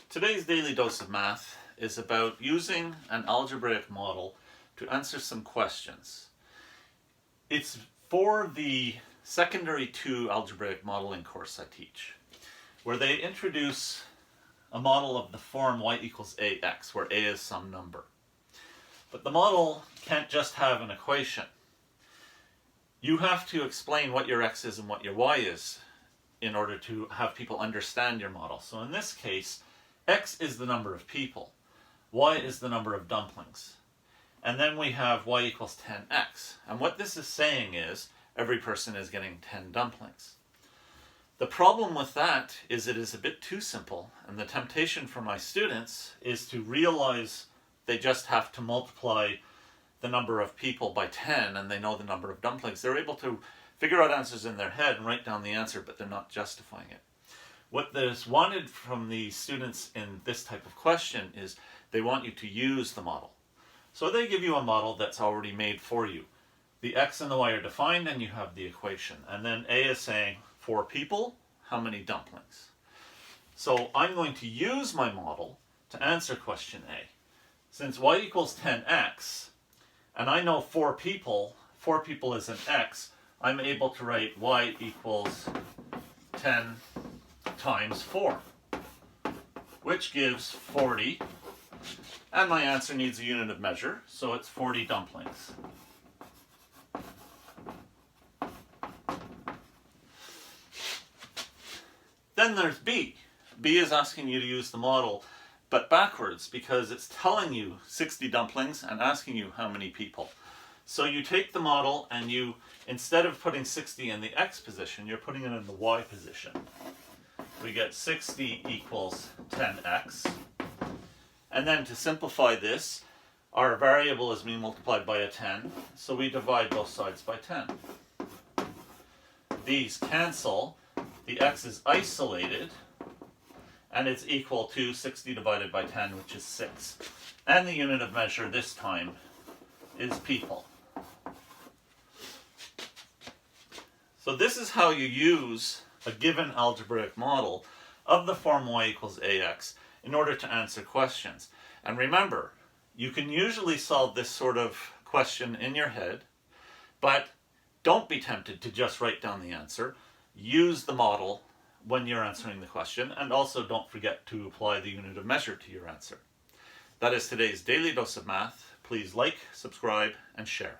Today's Daily Dose of Math is about using an algebraic model to answer some questions. It's for the Secondary 2 algebraic modeling course I teach, where they introduce a model of the form y equals ax, where a is some number. But the model can't just have an equation. You have to explain what your x is and what your y is in order to have people understand your model. So in this case, x is the number of people, y is the number of dumplings, and then we have y equals 10x. And what this is saying is every person is getting 10 dumplings. The problem with that is it is a bit too simple, and the temptation for my students is to realize they just have to multiply the number of people by 10 and they know the number of dumplings. They're able to figure out answers in their head and write down the answer, but they're not justifying it. What is wanted from the students in this type of question is they want you to use the model. So they give you a model that's already made for you. The x and the y are defined and you have the equation. And then a is saying 4 people, how many dumplings? So I'm going to use my model to answer question A. Since y equals 10x, and I know 4 people is an x, I'm able to write y equals 10 times 4, which gives 40, and my answer needs a unit of measure, so it's 40 dumplings. Then there's B. B is asking you to use the model, but backwards, because it's telling you 60 dumplings and asking you how many people. So you take the model and you, instead of putting 60 in the x position, you're putting it in the y position. We get 60 equals 10x. And then to simplify this, our variable is being multiplied by a 10, so we divide both sides by 10. These cancel, the x is isolated, and it's equal to 60 divided by 10, which is 6. And the unit of measure this time is people. So this is how you use a given algebraic model of the form y equals ax in order to answer questions. And remember, you can usually solve this sort of question in your head, but don't be tempted to just write down the answer. Use the model when you're answering the question, and also don't forget to apply the unit of measure to your answer. That is today's Daily Dose of Math. Please like, subscribe, and share.